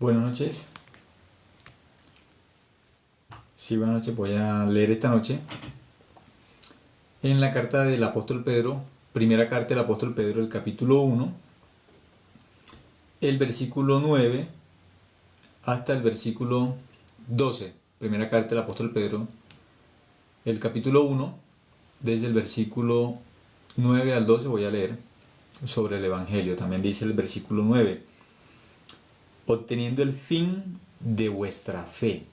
Buenas noches. Sí, buenas noches. Voy a leer esta noche en la carta del apóstol Pedro, primera carta del apóstol Pedro, el capítulo 1, el versículo 9 hasta el versículo 12. Primera carta del apóstol Pedro, el capítulo 1, desde el versículo 9 al 12 voy a leer sobre el Evangelio. También dice el versículo 9: obteniendo el fin de vuestra fe,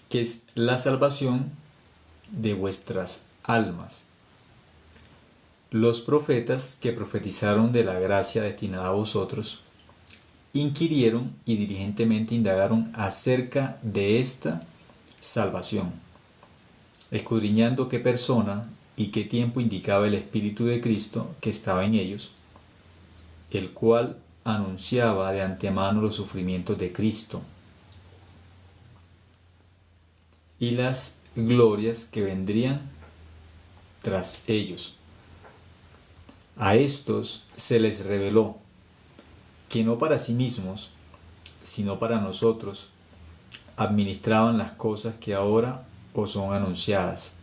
que es la salvación de vuestras almas. Los profetas que profetizaron de la gracia destinada a vosotros, inquirieron y diligentemente indagaron acerca de esta salvación, escudriñando qué persona y qué tiempo indicaba el Espíritu de Cristo que estaba en ellos, el cual anunciaba de antemano los sufrimientos de Cristo y las glorias que vendrían tras ellos. A estos se les reveló que no para sí mismos, sino para nosotros, administraban las cosas que ahora os son anunciadas,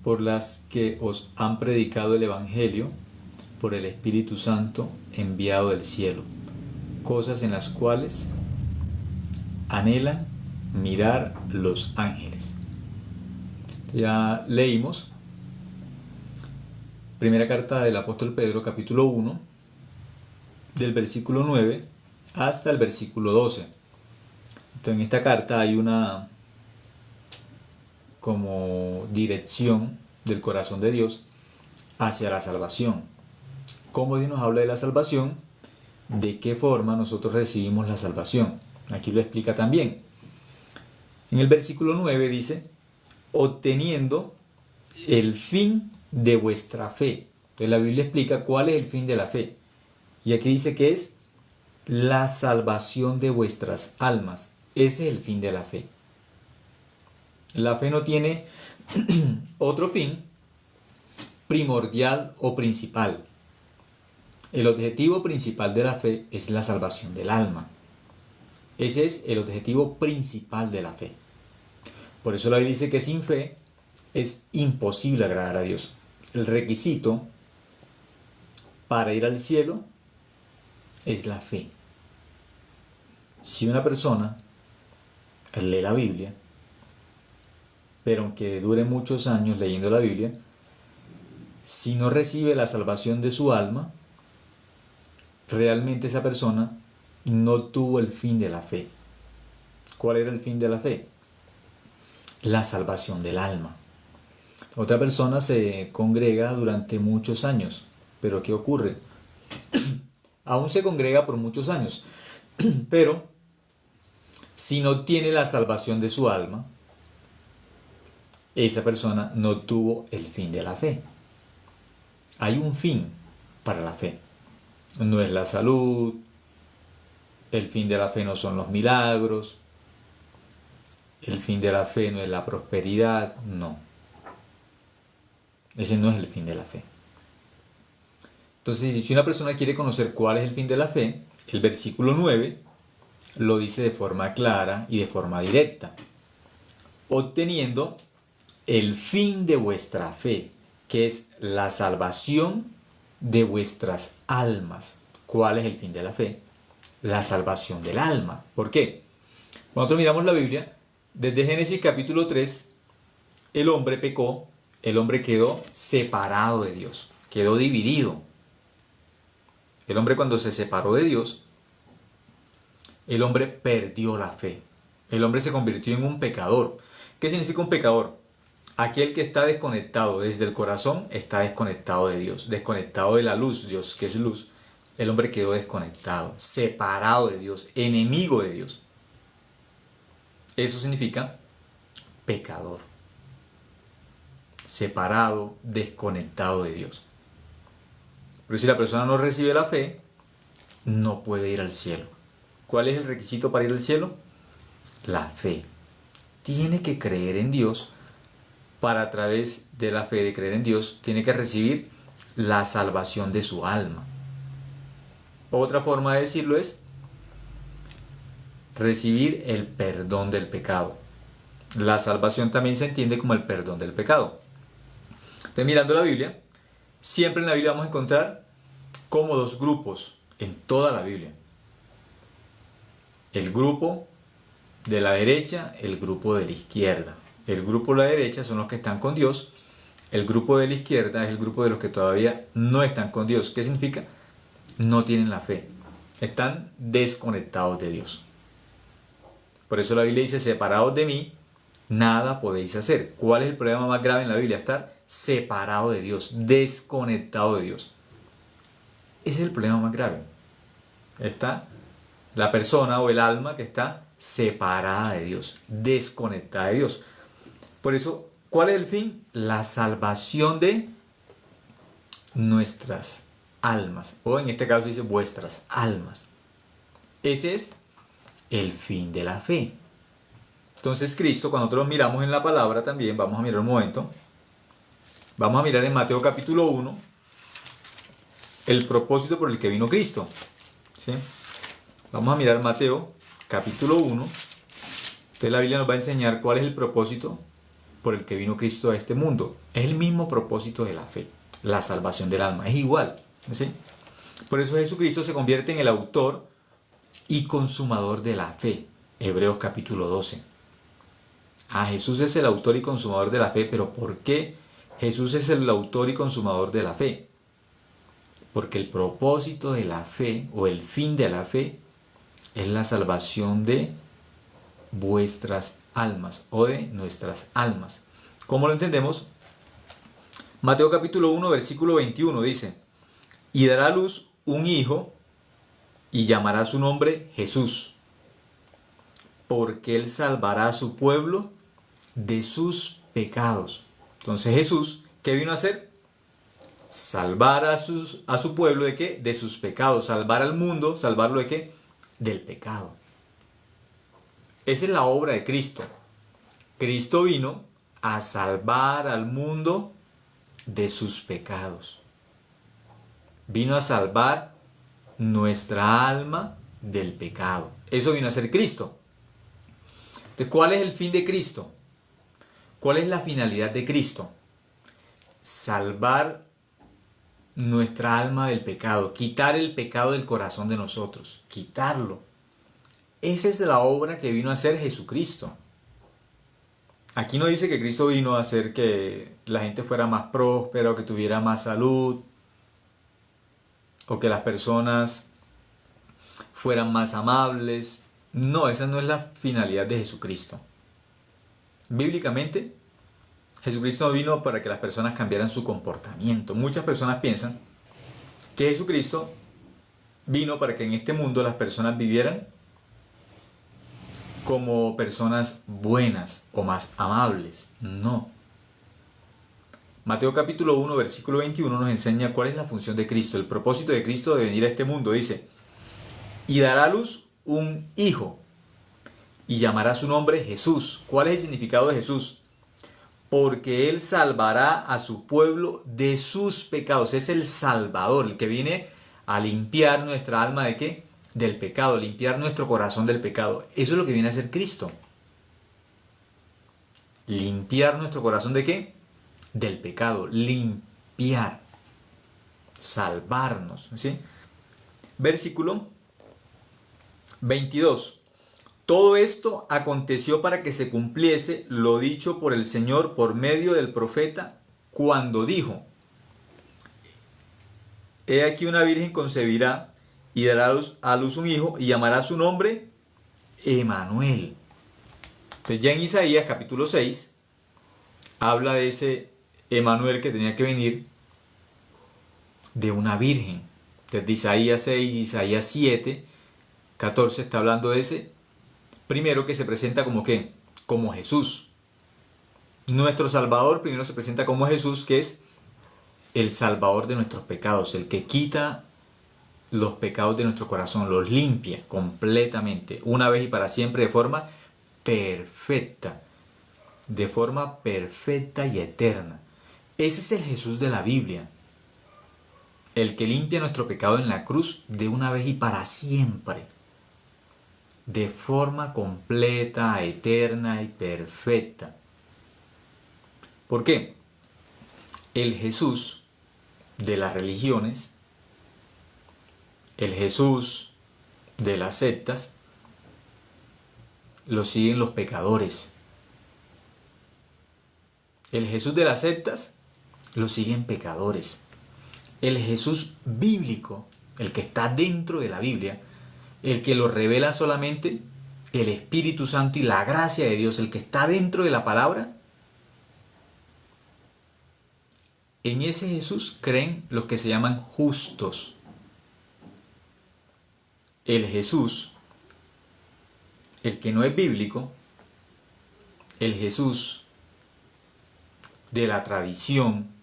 por las que os han predicado el Evangelio por el Espíritu Santo enviado del cielo, cosas en las cuales anhelan mirar los ángeles. Ya leímos primera carta del apóstol Pedro, capítulo 1, del versículo 9 hasta el versículo 12. Entonces, en esta carta hay una como dirección del corazón de Dios hacia la salvación. ¿Cómo Dios nos habla de la salvación? ¿De qué forma nosotros recibimos la salvación? Aquí lo explica también. En el versículo 9 dice: obteniendo el fin de vuestra fe. Entonces la Biblia explica cuál es el fin de la fe. Y aquí dice que es la salvación de vuestras almas. Ese es el fin de la fe. La fe no tiene otro fin primordial o principal. El objetivo principal de la fe es la salvación del alma. Ese es el objetivo principal de la fe. Por eso la Biblia dice que sin fe es imposible agradar a Dios. El requisito para ir al cielo es la fe. Si una persona lee la Biblia, pero aunque dure muchos años leyendo la Biblia, si no recibe la salvación de su alma, realmente esa persona no tuvo el fin de la fe. ¿Cuál era el fin de la fe? La salvación del alma. Otra persona se congrega durante muchos años, pero ¿qué ocurre? Aún se congrega por muchos años, pero si no tiene la salvación de su alma, esa persona no tuvo el fin de la fe. Hay un fin para la fe. No es la salud, el fin de la fe no son los milagros, el fin de la fe no es la prosperidad, no. Ese no es el fin de la fe. Entonces, si una persona quiere conocer cuál es el fin de la fe, el versículo 9 lo dice de forma clara y de forma directa. Obteniendo el fin de vuestra fe, que es la salvación de vuestras almas. ¿Cuál es el fin de la fe? La salvación del alma. ¿Por qué? Cuando nosotros miramos la Biblia, desde Génesis capítulo 3, el hombre pecó, el hombre quedó separado de Dios, quedó dividido. El hombre, cuando se separó de Dios, el hombre perdió la fe. El hombre se convirtió en un pecador. ¿Qué significa un pecador? Aquel que está desconectado desde el corazón, está desconectado de Dios, desconectado de la luz, Dios que es luz. El hombre quedó desconectado, separado de Dios, enemigo de Dios. Eso significa pecador. Separado, desconectado de Dios. Pero si la persona no recibe la fe, no puede ir al cielo. ¿Cuál es el requisito para ir al cielo? La fe. Tiene que creer en Dios. Para, a través de la fe de creer en Dios, tiene que recibir la salvación de su alma. Otra forma de decirlo es recibir el perdón del pecado. La salvación también se entiende como el perdón del pecado. Entonces, mirando la Biblia, siempre en la Biblia vamos a encontrar como dos grupos en toda la Biblia. El grupo de la derecha, el grupo de la izquierda. El grupo de la derecha son los que están con Dios. El grupo de la izquierda es el grupo de los que todavía no están con Dios. ¿Qué significa? No tienen la fe. Están desconectados de Dios. Por eso la Biblia dice, separados de mí, nada podéis hacer. ¿Cuál es el problema más grave en la Biblia? Estar separado de Dios, desconectado de Dios. Ese es el problema más grave. Está la persona o el alma que está separada de Dios, desconectada de Dios. Por eso, ¿cuál es el fin? La salvación de nuestras almas. O en este caso dice vuestras almas. Ese es el fin de la fe. Entonces Cristo, cuando nosotros miramos en la palabra también, vamos a mirar un momento. Vamos a mirar en Mateo capítulo 1 el propósito por el que vino Cristo. ¿Sí? Vamos a mirar Mateo capítulo 1. Entonces la Biblia nos va a enseñar cuál es el propósito por el que vino Cristo a este mundo. Es el mismo propósito de la fe, la salvación del alma. Es igual. ¿Sí? Por eso Jesucristo se convierte en el autor y consumador de la fe. Hebreos capítulo 12. Jesús es el autor y consumador de la fe, pero ¿por qué Jesús es el autor y consumador de la fe? Porque el propósito de la fe, o el fin de la fe, es la salvación de vuestras almas, o de nuestras almas. ¿Cómo lo entendemos? Mateo capítulo 1, versículo 21 dice, y dará a luz un hijo, y llamará su nombre Jesús, porque él salvará a su pueblo de sus pecados. Entonces Jesús, ¿qué vino a hacer? Salvar a su pueblo ¿de qué? De sus pecados. Salvar al mundo, ¿salvarlo de qué? Del pecado. Esa es la obra de Cristo. Cristo vino a salvar al mundo de sus pecados. Vino a salvar nuestra alma del pecado. Eso vino a ser Cristo. Entonces, ¿cuál es el fin de Cristo? ¿Cuál es la finalidad de Cristo? Salvar nuestra alma del pecado, quitar el pecado del corazón de nosotros, quitarlo. Esa es la obra que vino a hacer Jesucristo. Aquí no dice que Cristo vino a hacer que la gente fuera más próspera o que tuviera más salud o que las personas fueran más amables. No, esa no es la finalidad de Jesucristo. Bíblicamente, Jesucristo vino para que las personas cambiaran su comportamiento. Muchas personas piensan que Jesucristo vino para que en este mundo las personas vivieran como personas buenas o más amables. No. Mateo capítulo 1, versículo 21 nos enseña cuál es la función de Cristo, el propósito de Cristo de venir a este mundo. Dice, y dará a luz un hijo, y llamará su nombre Jesús. ¿Cuál es el significado de Jesús? Porque él salvará a su pueblo de sus pecados. Es el Salvador, el que viene a limpiar nuestra alma ¿de qué? Del pecado, limpiar nuestro corazón del pecado. Eso es lo que viene a hacer Cristo. Limpiar nuestro corazón ¿de qué? Del pecado. Limpiar. Salvarnos. ¿Sí? Versículo 22. Todo esto aconteció para que se cumpliese lo dicho por el Señor por medio del profeta cuando dijo, he aquí una virgen concebirá y dará a luz un hijo y llamará su nombre Emanuel. Entonces ya en Isaías capítulo 6 habla de ese Emanuel que tenía que venir de una virgen. Desde Isaías 6 y Isaías 7, 14 está hablando de ese primero que se presenta como ¿qué? Como Jesús. Nuestro Salvador primero se presenta como Jesús, que es el Salvador de nuestros pecados, el que quita los pecados de nuestro corazón, los limpia completamente, una vez y para siempre, de forma perfecta y eterna. Ese es el Jesús de la Biblia. el que limpia nuestro pecado en la cruz de una vez y para siempre, de forma completa, eterna y perfecta. ¿Por qué? El Jesús de las religiones, el Jesús de las sectas, lo siguen los pecadores. El Jesús de las sectas lo siguen pecadores. El Jesús bíblico, el que está dentro de la Biblia, el que lo revela solamente el Espíritu Santo y la gracia de Dios, el que está dentro de la palabra, en ese Jesús creen los que se llaman justos. El Jesús, el que no es bíblico, el Jesús de la tradición,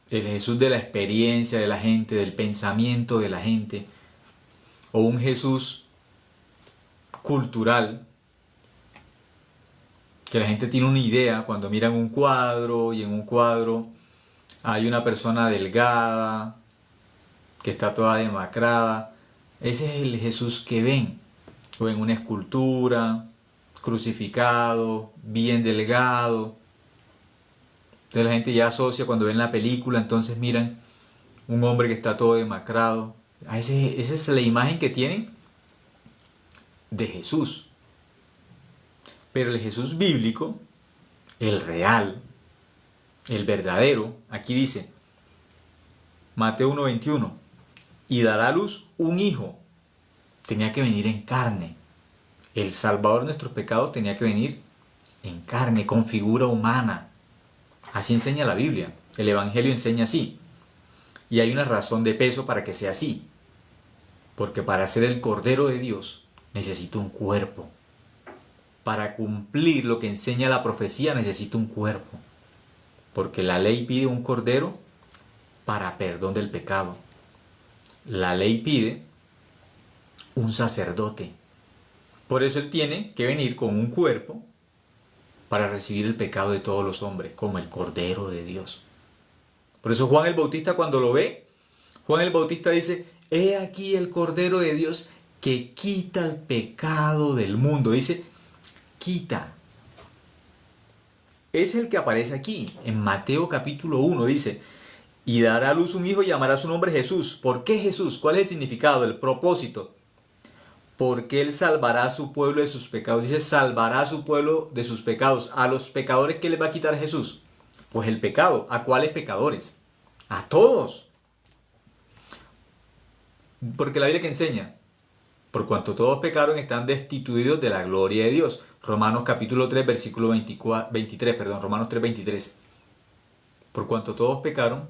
el Jesús de la experiencia de la gente, del pensamiento de la gente, o un Jesús cultural, que la gente tiene una idea cuando miran un cuadro y en un cuadro hay una persona delgada, que está toda demacrada. Ese es el Jesús que ven, o en una escultura, crucificado, bien delgado. Entonces la gente ya asocia cuando ven la película, entonces miran un hombre que está todo demacrado. Esa es la imagen que tienen de Jesús. Pero el Jesús bíblico, el real, el verdadero, aquí dice, Mateo 1:21, y dará a luz un hijo. Tenía que venir en carne. El Salvador de nuestros pecados tenía que venir en carne, con figura humana. Así enseña la Biblia. El Evangelio enseña así. Y hay una razón de peso para que sea así. Porque para ser el Cordero de Dios necesita un cuerpo. Para cumplir lo que enseña la profecía necesita un cuerpo. Porque la ley pide un cordero para perdón del pecado. La ley pide un sacerdote. Por eso él tiene que venir con un cuerpo para recibir el pecado de todos los hombres, como el Cordero de Dios. Por eso Juan el Bautista, cuando lo ve, Juan el Bautista dice, he aquí el Cordero de Dios que quita el pecado del mundo. Dice, quita. Es el que aparece aquí, en Mateo capítulo 1, dice, y dará a luz un hijo y llamará su nombre Jesús. ¿Por qué Jesús? ¿Cuál es el significado, el propósito? Porque Él salvará a su pueblo de sus pecados. Dice, salvará a su pueblo de sus pecados. ¿A los pecadores qué les va a quitar Jesús? Pues el pecado. ¿A cuáles pecadores? A todos. Porque la Biblia que enseña, por cuanto todos pecaron están destituidos de la gloria de Dios. Romanos capítulo 3, versículo 23, Romanos 3, 23. Por cuanto todos pecaron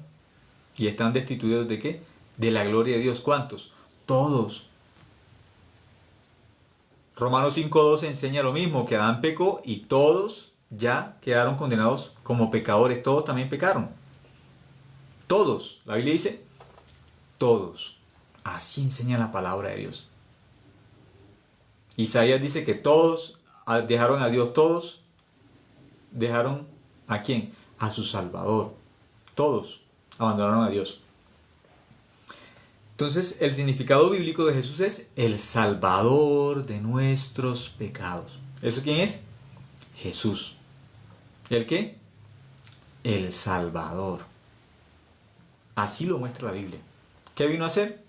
y están destituidos de ¿qué? De la gloria de Dios. ¿Cuántos? Todos. Romanos 5:12 enseña lo mismo, que Adán pecó y todos ya quedaron condenados como pecadores. Todos también pecaron. Todos. La Biblia dice, todos. Así enseña la palabra de Dios. Isaías dice que todos dejaron a Dios, todos dejaron ¿a quién? A su Salvador. Todos abandonaron a Dios. Entonces, el significado bíblico de Jesús es el Salvador de nuestros pecados. ¿Eso quién es? Jesús. ¿El qué? El Salvador. Así lo muestra la Biblia. ¿Qué vino a hacer?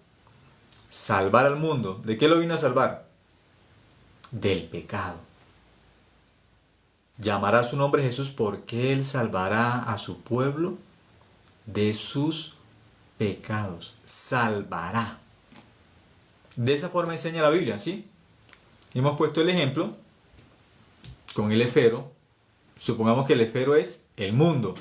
Salvar al mundo. ¿De qué lo vino a salvar? Del pecado. Llamará su nombre Jesús porque Él salvará a su pueblo de sus pecados. Salvará. De esa forma enseña la Biblia, ¿sí? Hemos puesto el ejemplo con el esfero. Supongamos que el esfero es el mundo.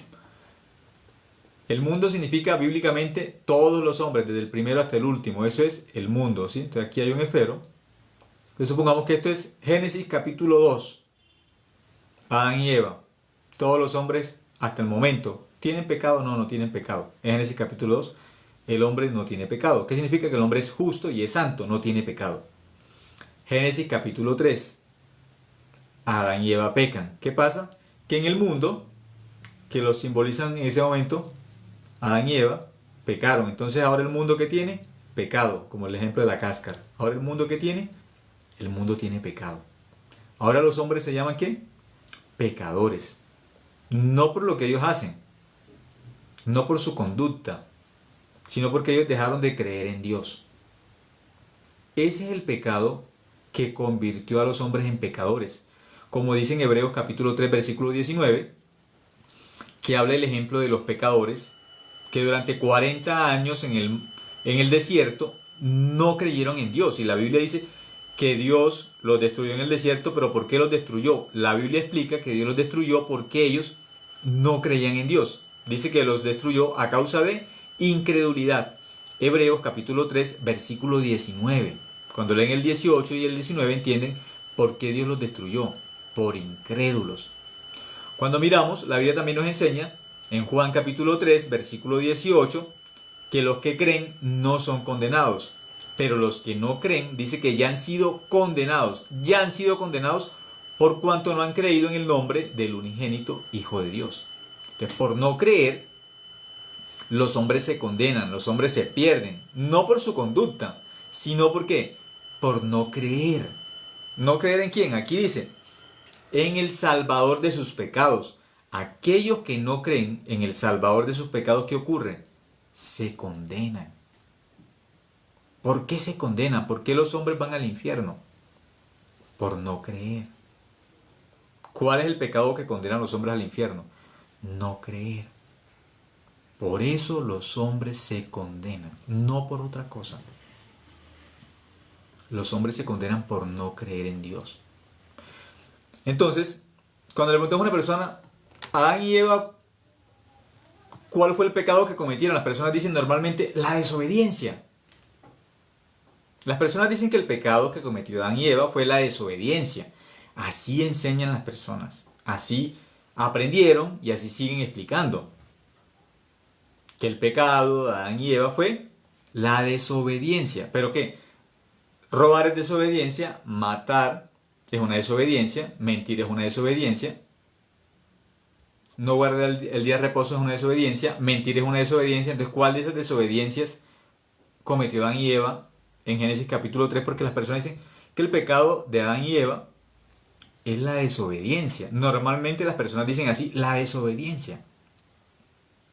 El mundo significa bíblicamente todos los hombres, desde el primero hasta el último. Eso es el mundo, ¿sí? Entonces aquí hay un esfero. Entonces supongamos que esto es Génesis capítulo 2. Adán y Eva. Todos los hombres hasta el momento. ¿Tienen pecado? No, no tienen pecado. En Génesis capítulo 2, el hombre no tiene pecado. ¿Qué significa? Que el hombre es justo y es santo, no tiene pecado. Génesis capítulo 3. Adán y Eva pecan. ¿Qué pasa? Que en el mundo, que los simbolizan en ese momento, Adán y Eva, pecaron. Entonces ahora el mundo que tiene, pecado, como el ejemplo de la cáscara. Ahora el mundo que tiene, el mundo tiene pecado. Ahora los hombres se llaman ¿qué? Pecadores. No por lo que ellos hacen, no por su conducta, sino porque ellos dejaron de creer en Dios. Ese es el pecado que convirtió a los hombres en pecadores. Como dice en Hebreos capítulo 3, versículo 19, que habla el ejemplo de los pecadores que durante 40 años en el desierto no creyeron en Dios. Y la Biblia dice que Dios los destruyó en el desierto, pero ¿por qué los destruyó? La Biblia explica que Dios los destruyó porque ellos no creían en Dios. Dice que los destruyó a causa de incredulidad. Hebreos capítulo 3, versículo 19. Cuando leen el 18 y el 19 entienden por qué Dios los destruyó. Por incrédulos. Cuando miramos, la Biblia también nos enseña en Juan capítulo 3, versículo 18, que los que creen no son condenados. Pero los que no creen, dice que ya han sido condenados. Ya han sido condenados por cuanto no han creído en el nombre del unigénito Hijo de Dios. Entonces, por no creer, los hombres se condenan, los hombres se pierden. No por su conducta, sino porque por no creer. ¿No creer en quién? Aquí dice, en el Salvador de sus pecados. Aquellos que no creen en el Salvador de sus pecados, ¿qué ocurre? Se condenan. ¿Por qué se condenan? ¿Por qué los hombres van al infierno? Por no creer. ¿Cuál es el pecado que condena a los hombres al infierno? No creer. Por eso los hombres se condenan, no por otra cosa. Los hombres se condenan por no creer en Dios. Entonces, cuando le preguntamos a una persona, Adán y Eva, ¿cuál fue el pecado que cometieron? Las personas dicen normalmente la desobediencia. Las personas dicen que el pecado que cometió Adán y Eva fue la desobediencia. Así enseñan las personas. Así aprendieron y así siguen explicando. Que el pecado de Adán y Eva fue la desobediencia. ¿Pero qué? Robar es desobediencia, matar es una desobediencia, mentir es una desobediencia, no guardar el día de reposo es una desobediencia, mentir es una desobediencia. Entonces, ¿cuál de esas desobediencias cometió Adán y Eva en Génesis capítulo 3? Porque las personas dicen que el pecado de Adán y Eva es la desobediencia. Normalmente las personas dicen así, la desobediencia.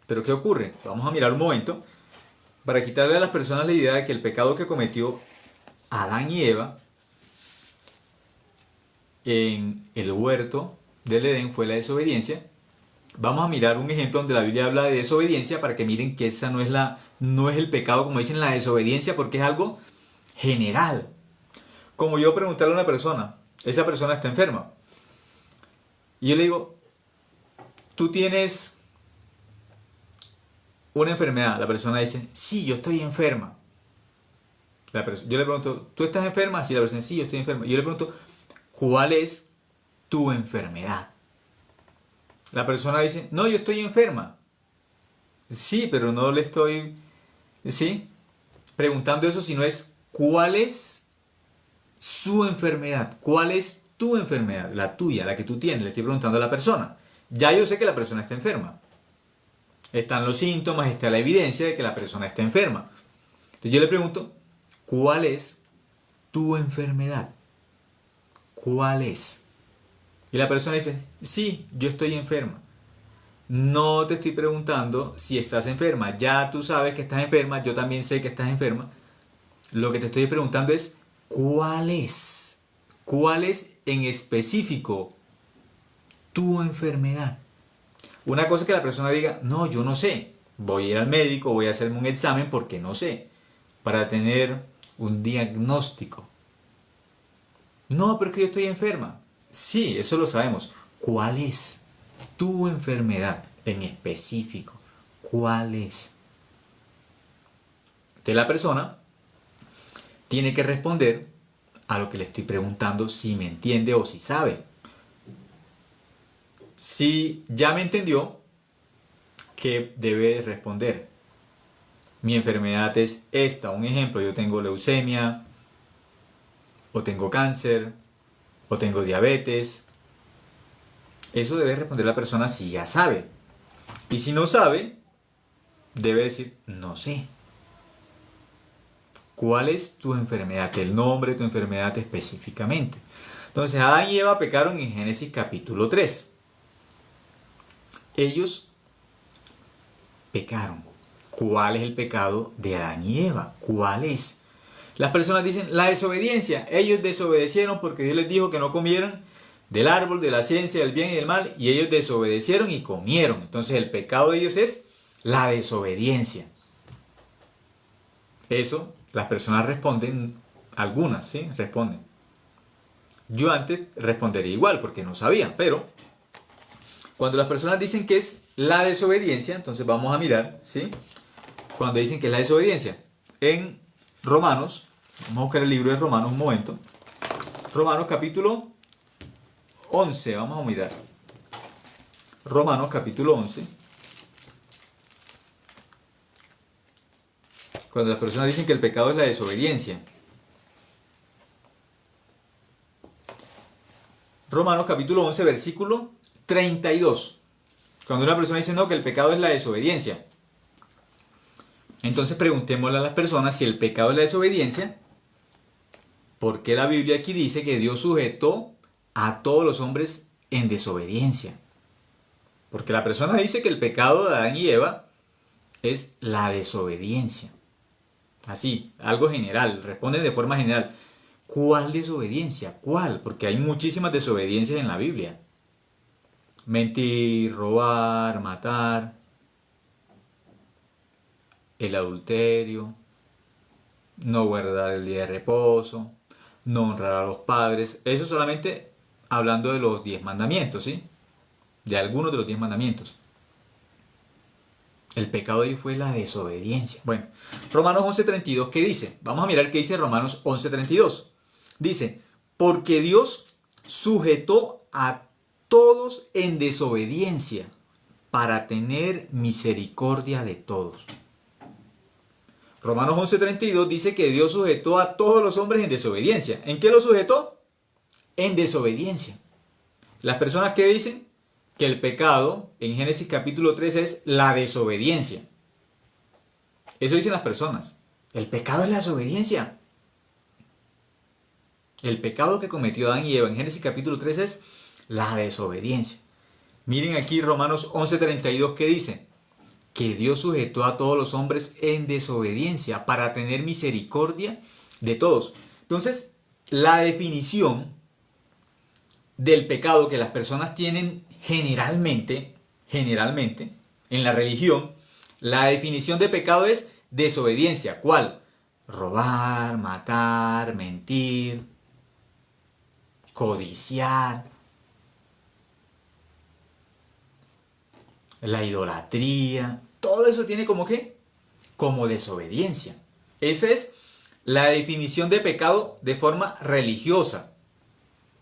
¿Pero qué ocurre? Vamos a mirar un momento para quitarle a las personas la idea de que el pecado que cometió Adán y Eva en el huerto del Edén fue la desobediencia. Vamos a mirar un ejemplo donde la Biblia habla de desobediencia para que miren que esa no es el pecado, como dicen, la desobediencia, porque es algo general. Como yo preguntarle a una persona, esa persona está enferma, y yo le digo, ¿tú tienes una enfermedad? La persona dice, sí, yo estoy enferma. Yo le pregunto, ¿tú estás enferma? Sí, la persona dice, sí, yo estoy enferma. Y yo le pregunto, ¿cuál es tu enfermedad? La persona dice, no, yo estoy enferma. Sí, pero no le estoy, ¿sí?, preguntando eso, sino es, ¿cuál es su enfermedad? ¿Cuál es tu enfermedad? La tuya, la que tú tienes. Le estoy preguntando a la persona. Ya yo sé que la persona está enferma. Están los síntomas, está la evidencia de que la persona está enferma. Entonces yo le pregunto, ¿cuál es tu enfermedad? ¿Cuál es? Y la persona dice, sí, yo estoy enferma. No te estoy preguntando si estás enferma. Ya tú sabes que estás enferma, yo también sé que estás enferma. Lo que te estoy preguntando es, ¿cuál es? ¿Cuál es en específico tu enfermedad? Una cosa es que la persona diga, no, yo no sé. Voy a ir al médico, voy a hacerme un examen porque no sé. Para tener un diagnóstico. No, pero es que yo estoy enferma. Sí, eso lo sabemos. ¿Cuál es tu enfermedad en específico? ¿Cuál es? Entonces la persona tiene que responder a lo que le estoy preguntando, si me entiende o si sabe. Si ya me entendió, ¿qué debe responder? Mi enfermedad es esta. Un ejemplo, yo tengo leucemia, o tengo cáncer, o tengo diabetes. Eso debe responder la persona si ya sabe. Y si no sabe, debe decir, no sé. ¿Cuál es tu enfermedad? El nombre de tu enfermedad específicamente. Entonces, Adán y Eva pecaron en Génesis capítulo 3. Ellos pecaron. ¿Cuál es el pecado de Adán y Eva? ¿Cuál es? Las personas dicen la desobediencia. Ellos desobedecieron porque Dios les dijo que no comieran del árbol de la ciencia del bien y del mal, y ellos desobedecieron y comieron. Entonces el pecado de ellos es la desobediencia. Eso las personas responden, algunas, ¿sí? Responden. Yo antes respondería igual porque no sabía, pero cuando las personas dicen que es la desobediencia, entonces vamos a mirar, ¿sí? Cuando dicen que es la desobediencia. En Romanos, vamos a buscar el libro de Romanos un momento. Romanos capítulo 11, vamos a mirar. Romanos capítulo 11. Cuando las personas dicen que el pecado es la desobediencia. Romanos capítulo 11, versículo 32. Cuando una persona dice no, que el pecado es la desobediencia. Entonces preguntémosle a las personas si el pecado es la desobediencia. ¿Por qué la Biblia aquí dice que Dios sujetó a todos los hombres en desobediencia? Porque la persona dice que el pecado de Adán y Eva es la desobediencia. Así, algo general, responden de forma general. ¿Cuál desobediencia? ¿Cuál? Porque hay muchísimas desobediencias en la Biblia. Mentir, robar, matar, el adulterio, no guardar el día de reposo, no honrar a los padres. Eso solamente hablando de los 10 mandamientos, ¿sí? De algunos de los 10 mandamientos. El pecado de ellos fue la desobediencia. Bueno, Romanos 11:32, ¿qué dice? Vamos a mirar qué dice Romanos 11:32. Dice, porque Dios sujetó a todos en desobediencia para tener misericordia de todos. Romanos 11:32 dice que Dios sujetó a todos los hombres en desobediencia. ¿En qué lo sujetó? En desobediencia. Las personas que dicen que el pecado en Génesis capítulo 3 es la desobediencia. Eso dicen las personas. El pecado es la desobediencia. El pecado que cometió Adán y Eva en Génesis capítulo 3 es la desobediencia. Miren aquí Romanos 11:32 que dice que Dios sujetó a todos los hombres en desobediencia para tener misericordia de todos. Entonces, la definición del pecado que las personas tienen generalmente, en la religión, la definición de pecado es desobediencia. ¿Cuál? Robar, matar, mentir, codiciar, la idolatría. Todo eso tiene como ¿qué? Como desobediencia. Esa es la definición de pecado de forma religiosa,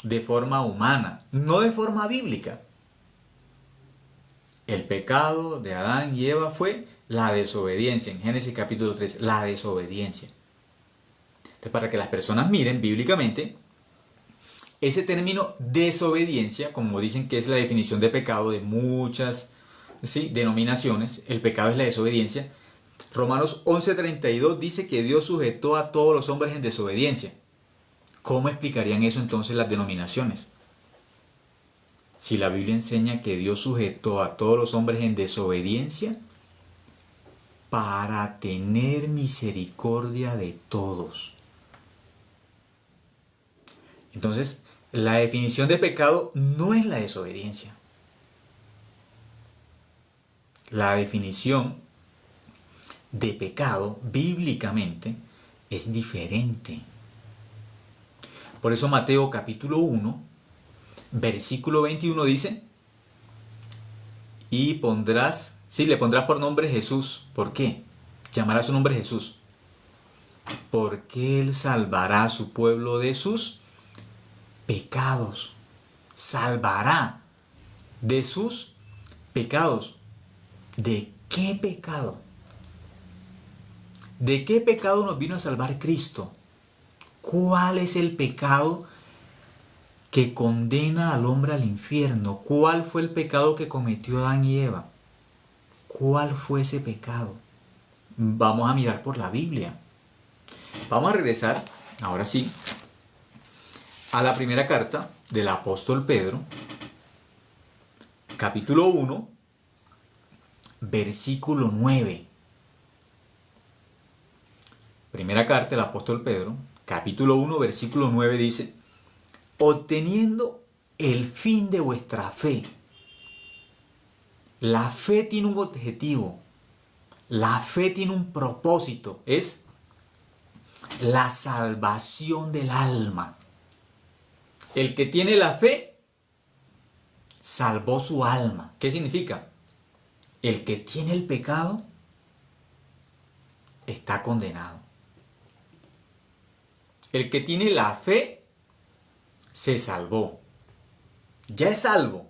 de forma humana, no de forma bíblica. El pecado de Adán y Eva fue la desobediencia. En Génesis capítulo 3, la desobediencia. Entonces, para que las personas miren bíblicamente, ese término desobediencia, como dicen que es la definición de pecado de muchas, ¿sí?, denominaciones, el pecado es la desobediencia. Romanos 11:32 dice que Dios sujetó a todos los hombres en desobediencia. ¿Cómo explicarían eso entonces las denominaciones? Si la Biblia enseña que Dios sujetó a todos los hombres en desobediencia para tener misericordia de todos. Entonces, la definición de pecado no es la desobediencia. La definición de pecado bíblicamente es diferente. Por eso Mateo capítulo 1, versículo 21 dice, y pondrás, sí, le pondrás por nombre Jesús. ¿Por qué? Llamará su nombre Jesús. Porque Él salvará a su pueblo de sus pecados. Salvará de sus pecados. ¿De qué pecado? ¿De qué pecado nos vino a salvar Cristo? ¿Cuál es el pecado que condena al hombre al infierno? ¿Cuál fue el pecado que cometió Adán y Eva? ¿Cuál fue ese pecado? Vamos a mirar por la Biblia. Vamos a regresar, ahora sí, a la primera carta del apóstol Pedro, capítulo 1, versículo 9. Primera carta del apóstol Pedro, capítulo 1, versículo 9 dice: obteniendo el fin de vuestra fe. La fe tiene un objetivo, la fe tiene un propósito, es la salvación del alma. El que tiene la fe salvó su alma. ¿Qué significa? El que tiene el pecado está condenado. El que tiene la fe se salvó. Ya es salvo.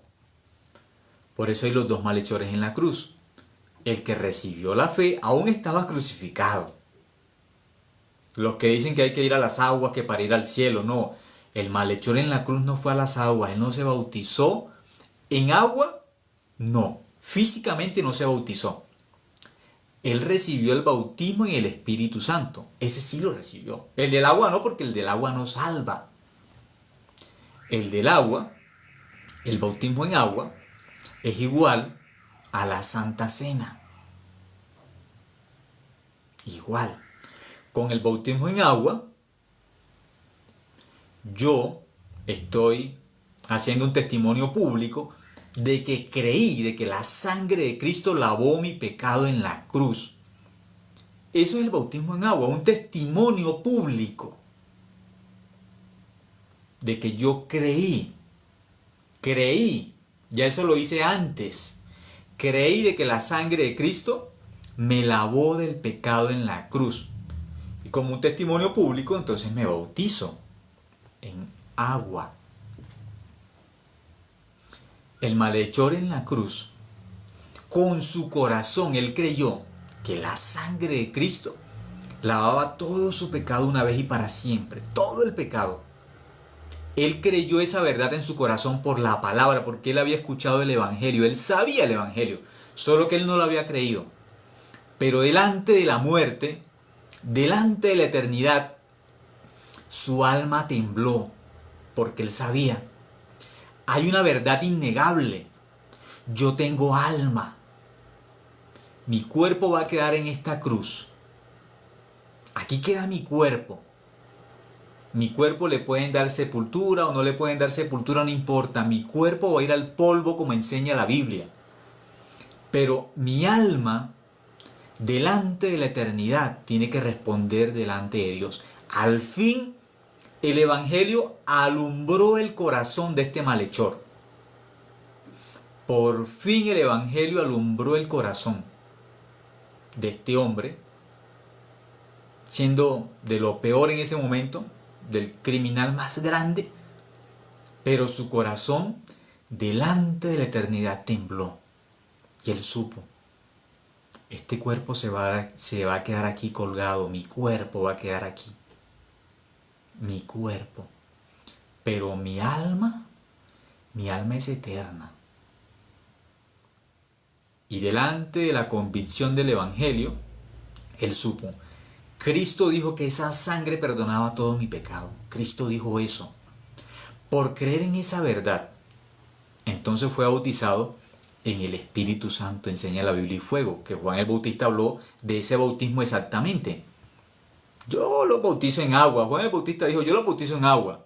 Por eso hay los dos malhechores en la cruz. El que recibió la fe aún estaba crucificado. Los que dicen que hay que ir a las aguas que para ir al cielo, no. El malhechor en la cruz no fue a las aguas, él no se bautizó en agua, no. Físicamente no se bautizó. Él recibió el bautismo en el Espíritu Santo. Ese sí lo recibió. El del agua no, porque el del agua no salva. El del agua, el bautismo en agua, es igual a la Santa Cena. Igual. Con el bautismo en agua, yo estoy haciendo un testimonio público de que creí, de que la sangre de Cristo lavó mi pecado en la cruz. Eso es el bautismo en agua, un testimonio público de que yo creí, ya eso lo hice antes, creí de que la sangre de Cristo me lavó del pecado en la cruz. Y como un testimonio público, entonces me bautizo en agua. El malhechor en la cruz, con su corazón, él creyó que la sangre de Cristo lavaba todo su pecado una vez y para siempre, todo el pecado. Él creyó esa verdad en su corazón por la palabra, porque él había escuchado el Evangelio, él sabía el Evangelio, solo que él no lo había creído. Pero delante de la muerte, delante de la eternidad, su alma tembló, porque él sabía. Hay una verdad innegable. Yo tengo alma. Mi cuerpo va a quedar en esta cruz. Aquí queda mi cuerpo. Mi cuerpo le pueden dar sepultura o no le pueden dar sepultura, no importa. Mi cuerpo va a ir al polvo como enseña la Biblia. Pero mi alma, delante de la eternidad, tiene que responder delante de Dios. Al fin, el Evangelio alumbró el corazón de este malhechor. Por fin el Evangelio alumbró el corazón de este hombre, siendo de lo peor en ese momento, del criminal más grande, pero su corazón delante de la eternidad tembló y él supo: este cuerpo se va a quedar aquí colgado, mi cuerpo va a quedar aquí, mi cuerpo, pero mi alma es eterna. Y delante de la convicción del Evangelio, él supo: Cristo dijo que esa sangre perdonaba todo mi pecado. Cristo dijo eso. Por creer en esa verdad, entonces fue bautizado en el Espíritu Santo, enseña la Biblia, y fuego, que Juan el Bautista habló de ese bautismo exactamente. Yo lo bautizo en agua. Juan el Bautista dijo: yo lo bautizo en agua.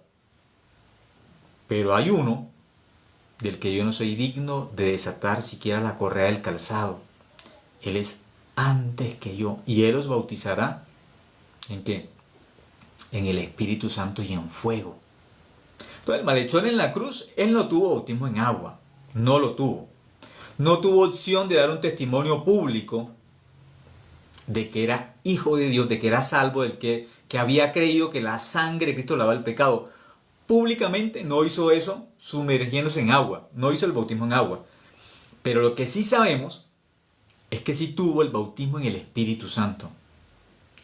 Pero hay uno del que yo no soy digno de desatar siquiera la correa del calzado. Él es antes que yo, y él os bautizará ¿en qué? En el Espíritu Santo y en fuego. Entonces el malhechor en la cruz, él no tuvo bautismo en agua, no lo tuvo. No tuvo opción de dar un testimonio público de que era hijo de Dios, de que era salvo, del que había creído que la sangre de Cristo lavaba el pecado. Públicamente no hizo eso sumergiéndose en agua, no hizo el bautismo en agua. Pero lo que sí sabemos es que sí tuvo el bautismo en el Espíritu Santo.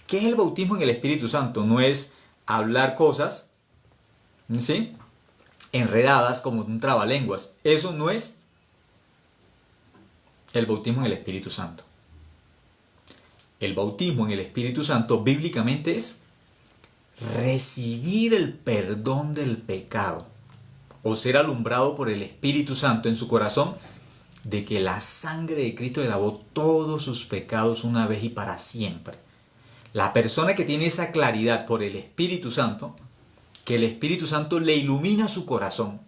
¿Qué es el bautismo en el Espíritu Santo? No es hablar cosas, ¿sí?, enredadas como un trabalenguas. Eso no es el bautismo en el Espíritu Santo. El bautismo en el Espíritu Santo bíblicamente es recibir el perdón del pecado o ser alumbrado por el Espíritu Santo en su corazón de que la sangre de Cristo le lavó todos sus pecados una vez y para siempre. La persona que tiene esa claridad por el Espíritu Santo, que el Espíritu Santo le ilumina su corazón,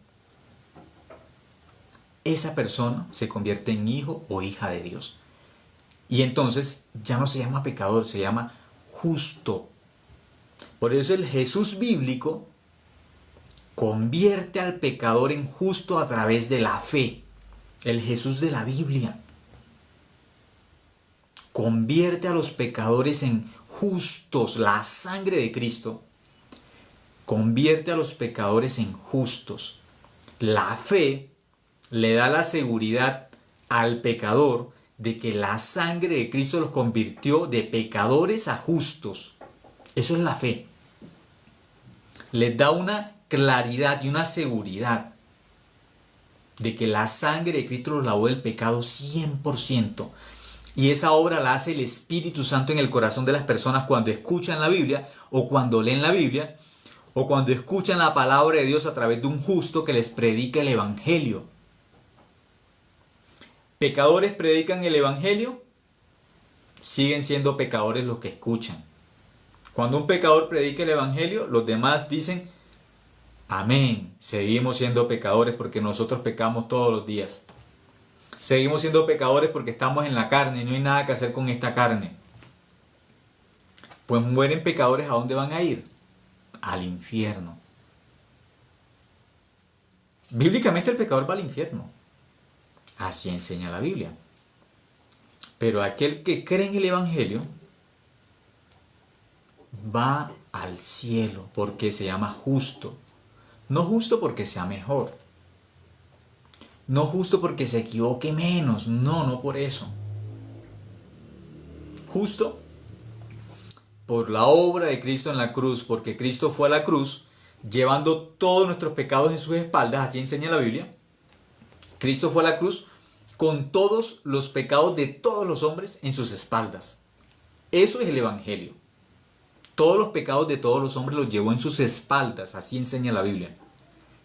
esa persona se convierte en hijo o hija de Dios. Y entonces ya no se llama pecador, se llama justo. Por eso el Jesús bíblico convierte al pecador en justo a través de la fe. El Jesús de la Biblia convierte a los pecadores en justos. La sangre de Cristo convierte a los pecadores en justos. La fe le da la seguridad al pecador de que la sangre de Cristo los convirtió de pecadores a justos. Eso es la fe. Les da una claridad y una seguridad de que la sangre de Cristo los lavó del pecado 100%. Y esa obra la hace el Espíritu Santo en el corazón de las personas cuando escuchan la Biblia o cuando leen la Biblia o cuando escuchan la palabra de Dios a través de un justo que les predica el Evangelio. Pecadores predican el Evangelio, siguen siendo pecadores los que escuchan. Cuando un pecador predica el Evangelio, los demás dicen, amén, seguimos siendo pecadores porque nosotros pecamos todos los días. Seguimos siendo pecadores porque estamos en la carne y no hay nada que hacer con esta carne. Pues mueren pecadores, ¿a dónde van a ir? Al infierno. Bíblicamente el pecador va al infierno. Así enseña la Biblia. Pero aquel que cree en el Evangelio va al cielo porque se llama justo. No justo porque sea mejor. No justo porque se equivoque menos. No por eso. Justo por la obra de Cristo en la cruz, porque Cristo fue a la cruz llevando todos nuestros pecados en sus espaldas, así enseña la Biblia. Cristo fue a la cruz con todos los pecados de todos los hombres en sus espaldas. Eso es el Evangelio. Todos los pecados de todos los hombres los llevó en sus espaldas, así enseña la Biblia.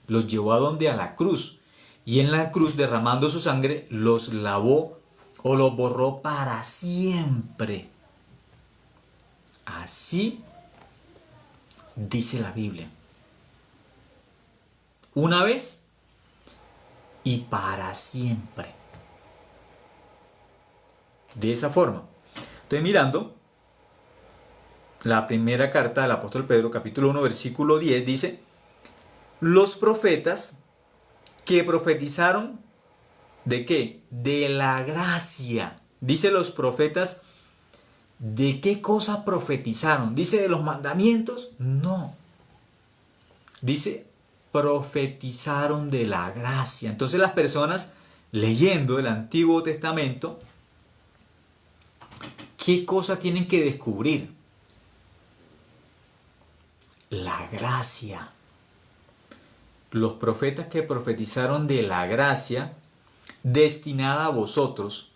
Los llevó a donde? A la cruz. Y en la cruz, derramando su sangre, los lavó o los borró para siempre. Así dice la Biblia. Una vez y para siempre. De esa forma. Estoy mirando la primera carta del apóstol Pedro, capítulo 1, versículo 10, dice: los profetas que profetizaron, ¿de qué? De la gracia. Dice los profetas, ¿de qué cosa profetizaron? ¿Dice de los mandamientos? No. Dice, profetizaron de la gracia. Entonces las personas leyendo el Antiguo Testamento, ¿qué cosa tienen que descubrir? La gracia. Los profetas que profetizaron de la gracia destinada a vosotros,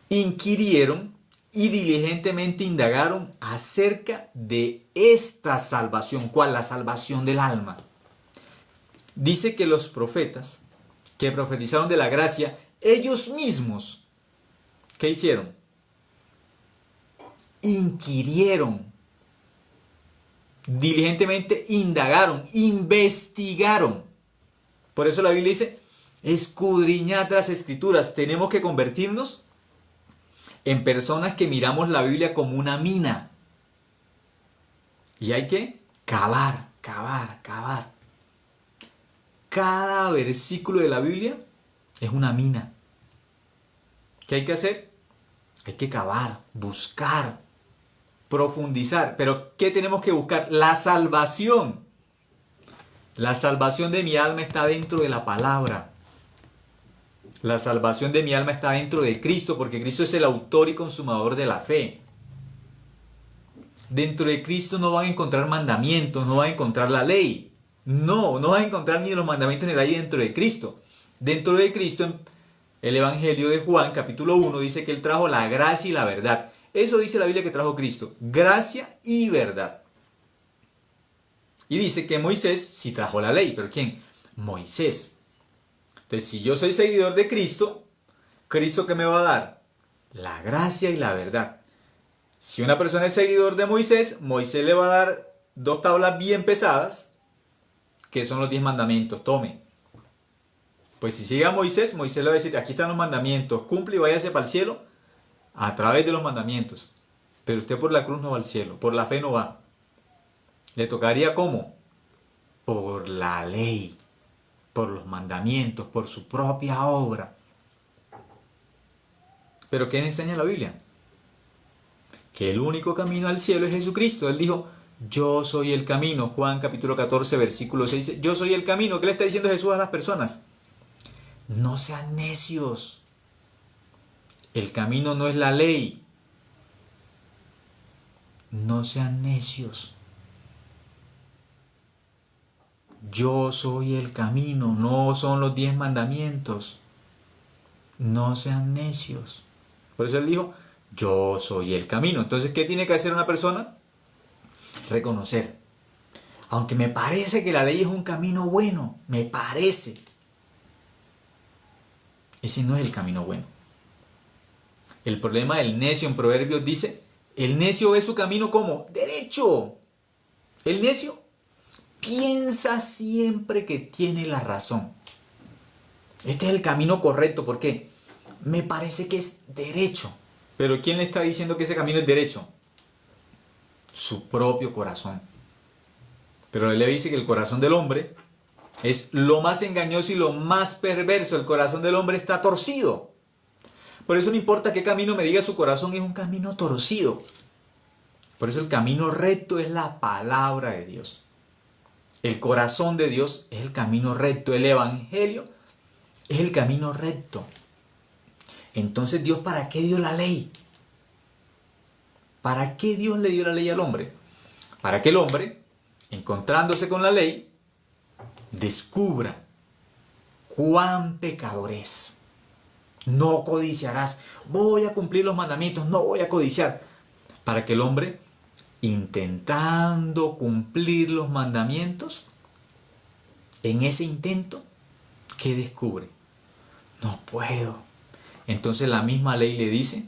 inquirieron y diligentemente indagaron acerca de esta salvación. ¿Cuál? La salvación del alma. Dice que los profetas que profetizaron de la gracia, ellos mismos, ¿qué hicieron? Inquirieron, diligentemente indagaron, investigaron. Por eso la Biblia dice, escudriñad las Escrituras. Tenemos que convertirnos en personas que miramos la Biblia como una mina. Y hay que cavar. Cada versículo de la Biblia es una mina. ¿Qué hay que hacer? Hay que cavar, buscar, profundizar. Pero ¿qué tenemos que buscar? La salvación. La salvación de mi alma está dentro de la palabra. La salvación de mi alma está dentro de Cristo, porque Cristo es el autor y consumador de la fe. Dentro de Cristo no van a encontrar mandamientos, no van a encontrar la ley. No van a encontrar ni los mandamientos ni la ley dentro de Cristo. Dentro de Cristo, en el Evangelio de Juan, capítulo 1, dice que Él trajo la gracia y la verdad. Eso dice la Biblia que trajo Cristo, gracia y verdad. Y dice que Moisés sí trajo la ley, pero ¿quién? Moisés. Entonces, si yo soy seguidor de Cristo, ¿Cristo qué me va a dar? La gracia y la verdad. Si una persona es seguidor de Moisés, Moisés le va a dar 2 tablas bien pesadas, que son los 10 mandamientos, tome. Pues si sigue a Moisés, Moisés le va a decir, aquí están los mandamientos, cumple y váyase para el cielo a través de los mandamientos. Pero usted por la cruz no va al cielo, por la fe no va. Le tocaría ¿cómo? Por la ley, por los mandamientos, por su propia obra. ¿Pero qué enseña la Biblia? Que el único camino al cielo es Jesucristo. Él dijo, yo soy el camino. Juan capítulo 14, versículo 6 dice, yo soy el camino. ¿Qué le está diciendo Jesús a las personas? No sean necios. El camino no es la ley. No sean necios. Yo soy el camino, no son los 10 mandamientos. No sean necios. Por eso él dijo, yo soy el camino. Entonces, ¿qué tiene que hacer una persona? Reconocer. Aunque me parece que la ley es un camino bueno, me parece. Ese no es el camino bueno. El problema del necio en Proverbios dice, el necio ve su camino como derecho. El necio piensa siempre que tiene la razón. Este es el camino correcto, ¿por qué? Me parece que es derecho. Pero ¿quién le está diciendo que ese camino es derecho? Su propio corazón. Pero la Biblia dice que el corazón del hombre es lo más engañoso y lo más perverso. El corazón del hombre está torcido. Por eso no importa qué camino me diga su corazón, es un camino torcido. Por eso el camino recto es la palabra de Dios. El corazón de Dios es el camino recto. El evangelio es el camino recto. Entonces, ¿Dios para qué dio la ley? ¿Para qué Dios le dio la ley al hombre? Para que el hombre, encontrándose con la ley, descubra cuán pecador es. No codiciarás. Voy a cumplir los mandamientos, no voy a codiciar. Para que el hombre, intentando cumplir los mandamientos, en ese intento, ¿qué descubre? No puedo. Entonces la misma ley le dice,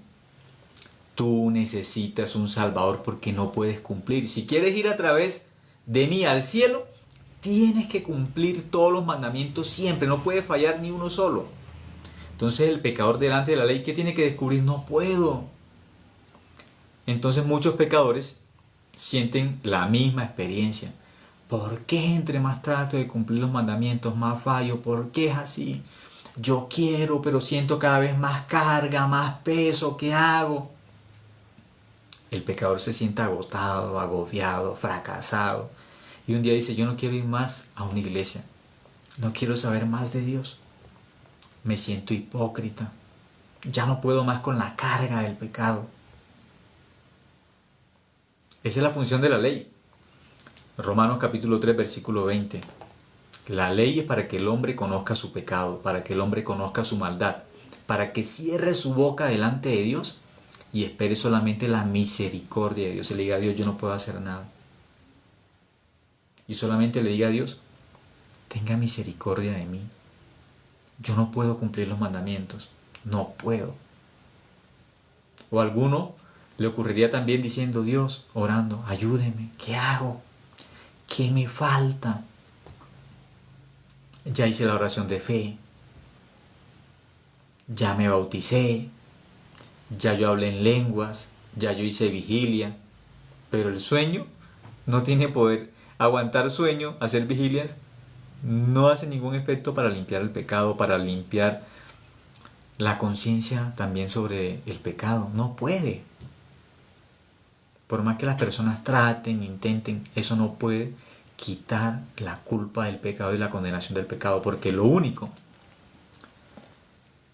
tú necesitas un Salvador porque no puedes cumplir. Si quieres ir a través de mí al cielo, tienes que cumplir todos los mandamientos siempre, no puedes fallar ni uno solo. Entonces el pecador delante de la ley, ¿qué tiene que descubrir? No puedo. Entonces muchos pecadores sienten la misma experiencia. ¿Por qué entre más trato de cumplir los mandamientos, más fallo? ¿Por qué es así? Yo quiero, pero siento cada vez más carga, más peso. ¿Qué hago? El pecador se siente agotado, agobiado, fracasado. Y un día dice, yo no quiero ir más a una iglesia. No quiero saber más de Dios. Me siento hipócrita. Ya no puedo más con la carga del pecado. Esa es la función de la ley. Romanos capítulo 3, versículo 20. La ley es para que el hombre conozca su pecado, para que el hombre conozca su maldad, para que cierre su boca delante de Dios y espere solamente la misericordia de Dios. Y le diga a Dios, yo no puedo hacer nada. Y solamente le diga a Dios, tenga misericordia de mí. Yo no puedo cumplir los mandamientos. No puedo. O a alguno le ocurriría también diciendo, Dios, orando, ayúdeme. ¿Qué hago? ¿Qué me falta? Ya hice la oración de fe. Ya me bauticé. Ya yo hablé en lenguas. Ya yo hice vigilia. Pero el sueño no tiene poder. Aguantar sueño, hacer vigilias, no hace ningún efecto para limpiar el pecado, para limpiar la conciencia también sobre el pecado. No puede. Por más que las personas traten, intenten, eso no puede quitar la culpa del pecado y la condenación del pecado, porque lo único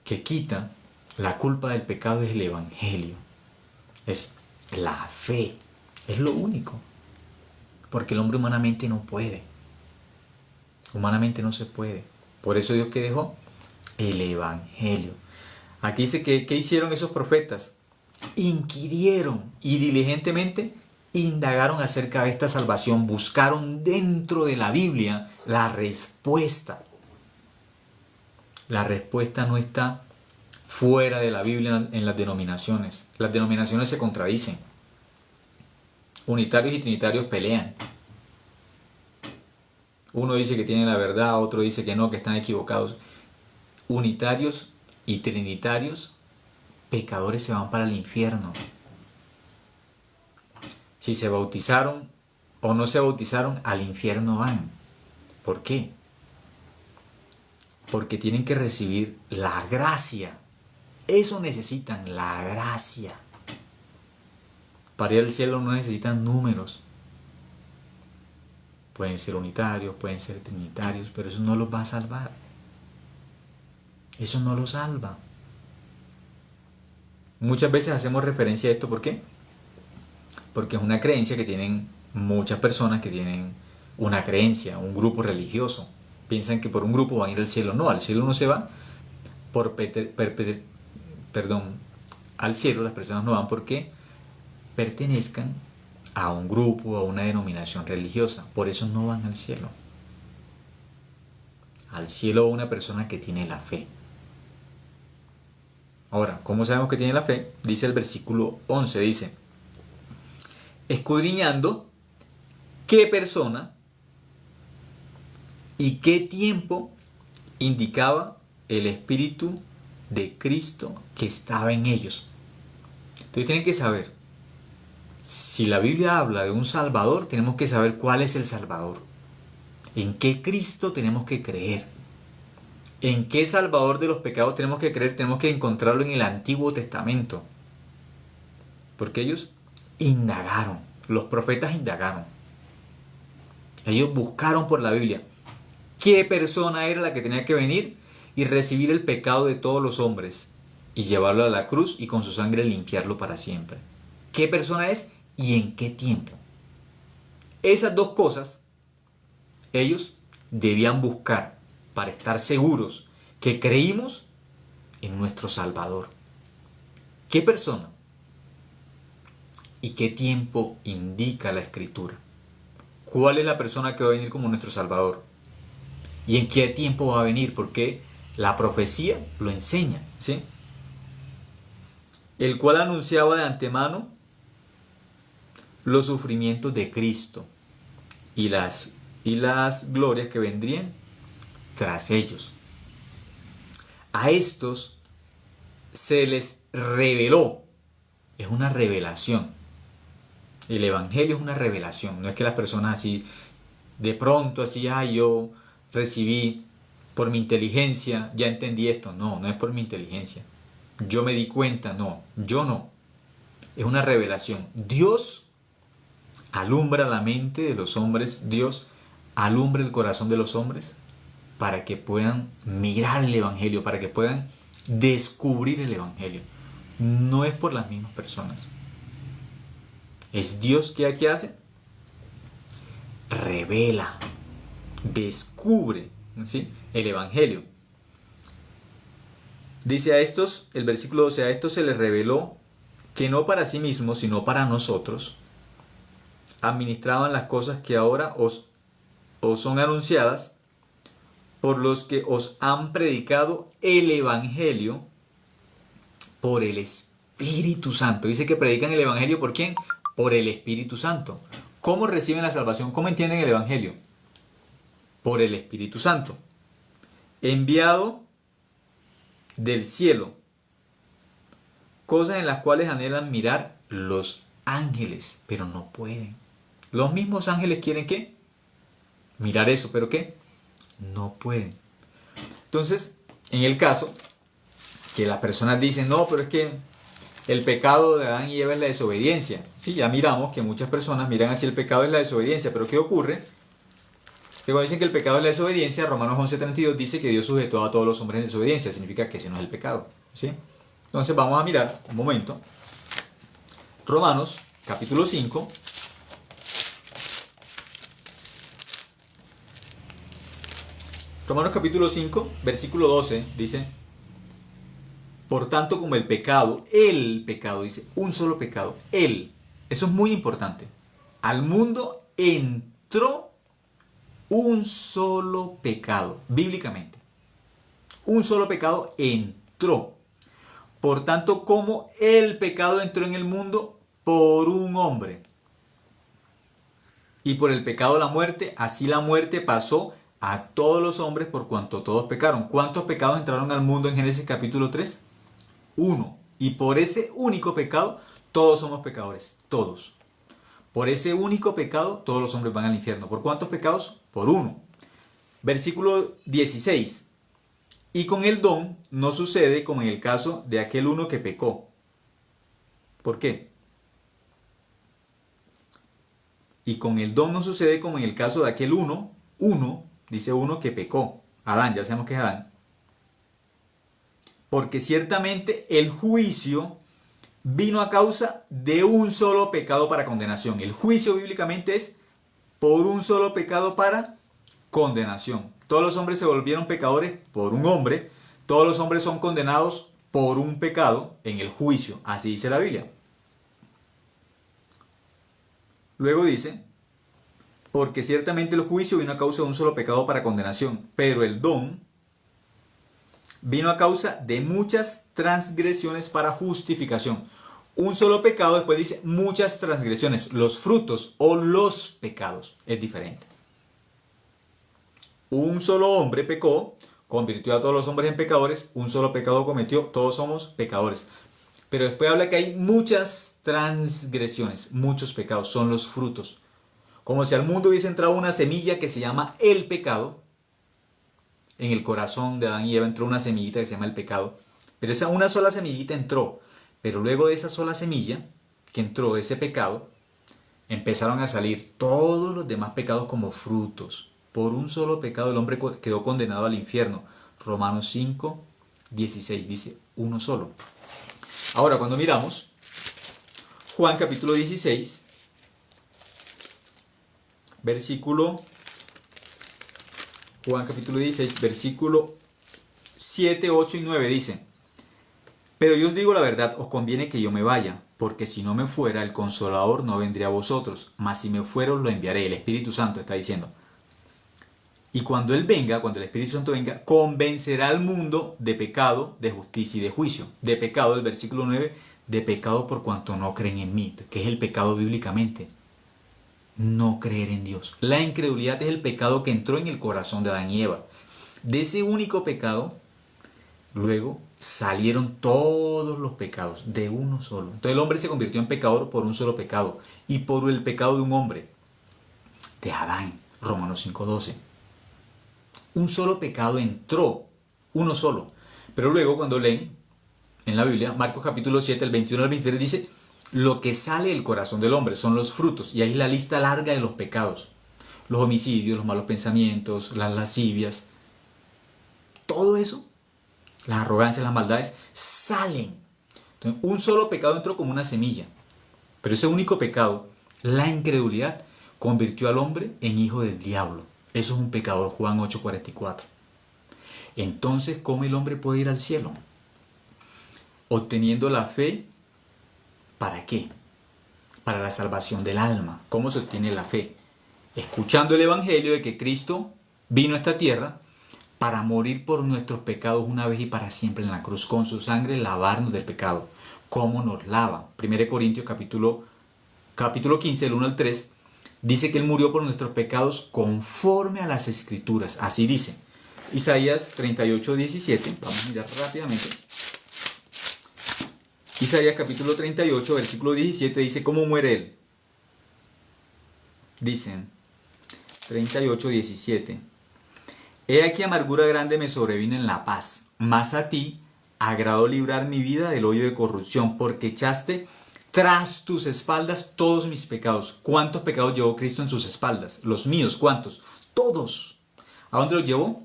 que quita la culpa del pecado es el evangelio, es la fe, es lo único. Porque el hombre humanamente no puede. Humanamente no se puede. Por eso Dios que dejó el evangelio. Aquí dice que ¿qué hicieron esos profetas? inquirieron y diligentemente indagaron acerca de esta salvación, buscaron dentro de la Biblia la respuesta. La respuesta no está fuera de la Biblia en las denominaciones. Las denominaciones se contradicen. Unitarios y trinitarios pelean. Uno dice que tiene la verdad, otro dice que no, que están equivocados. Unitarios y trinitarios, pecadores, se van para el infierno. Si se bautizaron o no se bautizaron, al infierno van. ¿Por qué? Porque tienen que recibir la gracia. Eso necesitan, la gracia. Para ir al cielo no necesitan números. Pueden ser unitarios, pueden ser trinitarios, pero eso no los va a salvar. Eso no los salva. Muchas veces hacemos referencia a esto, ¿por qué? Porque es una creencia que tienen muchas personas que tienen una creencia, un grupo religioso. Piensan que por un grupo van a ir al cielo. No, al cielo no se va al cielo las personas no van porque pertenezcan a un grupo, a una denominación religiosa. Por eso no van al cielo. Al cielo va una persona que tiene la fe. Ahora, ¿cómo sabemos que tiene la fe? Dice el versículo 11, dice: escudriñando qué persona y qué tiempo indicaba el Espíritu de Cristo que estaba en ellos. Entonces tienen que saber, si la Biblia habla de un Salvador, tenemos que saber cuál es el Salvador. ¿En qué Cristo tenemos que creer? ¿En qué Salvador de los pecados tenemos que creer? Tenemos que encontrarlo en el Antiguo Testamento. Porque ellos indagaron, los profetas indagaron. Ellos buscaron por la Biblia qué persona era la que tenía que venir y recibir el pecado de todos los hombres y llevarlo a la cruz y con su sangre limpiarlo para siempre. ¿Qué persona es y en qué tiempo? Esas dos cosas ellos debían buscar para estar seguros que creímos en nuestro Salvador. ¿Qué persona y qué tiempo indica la Escritura? ¿Cuál es la persona que va a venir como nuestro Salvador? ¿Y en qué tiempo va a venir? Porque la profecía lo enseña, ¿sí? El cual anunciaba de antemano los sufrimientos de Cristo y las glorias que vendrían tras ellos. A estos se les reveló. Es una revelación. El Evangelio es una revelación. No es que las personas así, de pronto así, yo recibí por mi inteligencia, ya entendí esto. No, no es por mi inteligencia. Yo me di cuenta, no, yo no. Es una revelación. Dios alumbra la mente de los hombres, Dios alumbra el corazón de los hombres para que puedan mirar el Evangelio, para que puedan descubrir el Evangelio. No es por las mismas personas. Es Dios que aquí hace, revela, descubre, ¿sí?, el Evangelio. Dice a estos, el versículo 12, a estos se les reveló que no para sí mismos, sino para nosotros, administraban las cosas que ahora os son anunciadas por los que os han predicado el Evangelio por el Espíritu Santo. Dice que predican el Evangelio ¿por quién? Por el Espíritu Santo. ¿Cómo reciben la salvación? ¿Cómo entienden el Evangelio? Por el Espíritu Santo, enviado del cielo, cosas en las cuales anhelan mirar los ángeles, pero no pueden. Los mismos ángeles quieren ¿qué? Mirar eso, pero ¿qué? No pueden. Entonces, en el caso que las personas dicen, no, pero es que el pecado de Adán y Eva es la desobediencia. Sí, ya miramos que muchas personas miran así el pecado es la desobediencia, pero ¿qué ocurre? Que cuando dicen que el pecado es la desobediencia, Romanos 11:32 dice que Dios sujetó a todos los hombres en desobediencia. Significa que ese no es el pecado, ¿sí? Entonces vamos a mirar un momento Romanos capítulo 5. Romanos capítulo 5, versículo 12 dice: Por tanto, como el pecado, dice, un solo pecado, eso es muy importante. Al mundo entró un solo pecado, bíblicamente. Un solo pecado entró. Por tanto, como el pecado entró en el mundo por un hombre. Y por el pecado la muerte, así la muerte pasó a todos los hombres por cuanto todos pecaron. ¿Cuántos pecados entraron al mundo en Génesis capítulo 3? Uno. Y por ese único pecado, todos somos pecadores. Todos. Por ese único pecado, todos los hombres van al infierno. ¿Por cuántos pecados? Por uno. Versículo 16. Y con el don no sucede como en el caso de aquel uno que pecó. ¿Por qué? Y con el don no sucede como en el caso de aquel uno, dice uno que pecó. Adán, ya sabemos que es Adán. Porque ciertamente el juicio vino a causa de un solo pecado para condenación. El juicio bíblicamente es por un solo pecado para condenación. Todos los hombres se volvieron pecadores por un hombre. Todos los hombres son condenados por un pecado en el juicio. Así dice la Biblia. Luego dice, porque ciertamente el juicio vino a causa de un solo pecado para condenación, pero el don vino a causa de muchas transgresiones para justificación. Un solo pecado, después dice muchas transgresiones. Los frutos o los pecados es diferente. Un solo hombre pecó, convirtió a todos los hombres en pecadores, un solo pecado cometió, todos somos pecadores. Pero después habla que hay muchas transgresiones, muchos pecados, son los frutos. Como si al mundo hubiese entrado una semilla que se llama el pecado. En el corazón de Adán y Eva entró una semillita que se llama el pecado. Pero esa una sola semillita entró. Pero luego de esa sola semilla que entró ese pecado, empezaron a salir todos los demás pecados como frutos. Por un solo pecado el hombre quedó condenado al infierno. Romanos 5, 16 dice uno solo. Ahora cuando miramos Juan capítulo 16, Juan capítulo 16, versículo 7, 8 y 9 dice, pero yo os digo la verdad, os conviene que yo me vaya, porque si no me fuera, el Consolador no vendría a vosotros, mas si me fuera os lo enviaré. El Espíritu Santo está diciendo. Y cuando Él venga, cuando el Espíritu Santo venga, convencerá al mundo de pecado, de justicia y de juicio. De pecado, el versículo 9, de pecado por cuanto no creen en mí. ¿Qué es el pecado bíblicamente? No creer en Dios. La incredulidad es el pecado que entró en el corazón de Adán y Eva. De ese único pecado, luego salieron todos los pecados de uno solo. Entonces el hombre se convirtió en pecador por un solo pecado. Y por el pecado de un hombre, de Adán. Romanos 5:12. Un solo pecado entró, uno solo. Pero luego cuando leen en la Biblia, Marcos capítulo 7, el 21 al 23 dice, lo que sale del corazón del hombre son los frutos. Y ahí es la lista larga de los pecados. Los homicidios, los malos pensamientos, las lascivias. Todo eso, las arrogancias, las maldades, salen. Entonces, un solo pecado entró como una semilla. Pero ese único pecado, la incredulidad, convirtió al hombre en hijo del diablo. Eso es un pecador, Juan 8:44. Entonces, ¿cómo el hombre puede ir al cielo? Obteniendo la fe, ¿para qué? Para la salvación del alma. ¿Cómo se obtiene la fe? Escuchando el evangelio de que Cristo vino a esta tierra para morir por nuestros pecados una vez y para siempre en la cruz. Con su sangre lavarnos del pecado. ¿Cómo nos lava? 1 Corintios capítulo 15, del 1 al 3. Dice que Él murió por nuestros pecados conforme a las Escrituras. Así dice. Isaías 38, 17. Vamos a mirar rápidamente. Isaías capítulo 38, versículo 17 dice, ¿cómo muere Él? Dicen 38, 17. He aquí amargura grande me sobrevino en la paz, mas a ti agradó librar mi vida del hoyo de corrupción, porque echaste tras tus espaldas todos mis pecados. ¿Cuántos pecados llevó Cristo en sus espaldas? Los míos, ¿cuántos? Todos. ¿A dónde los llevó?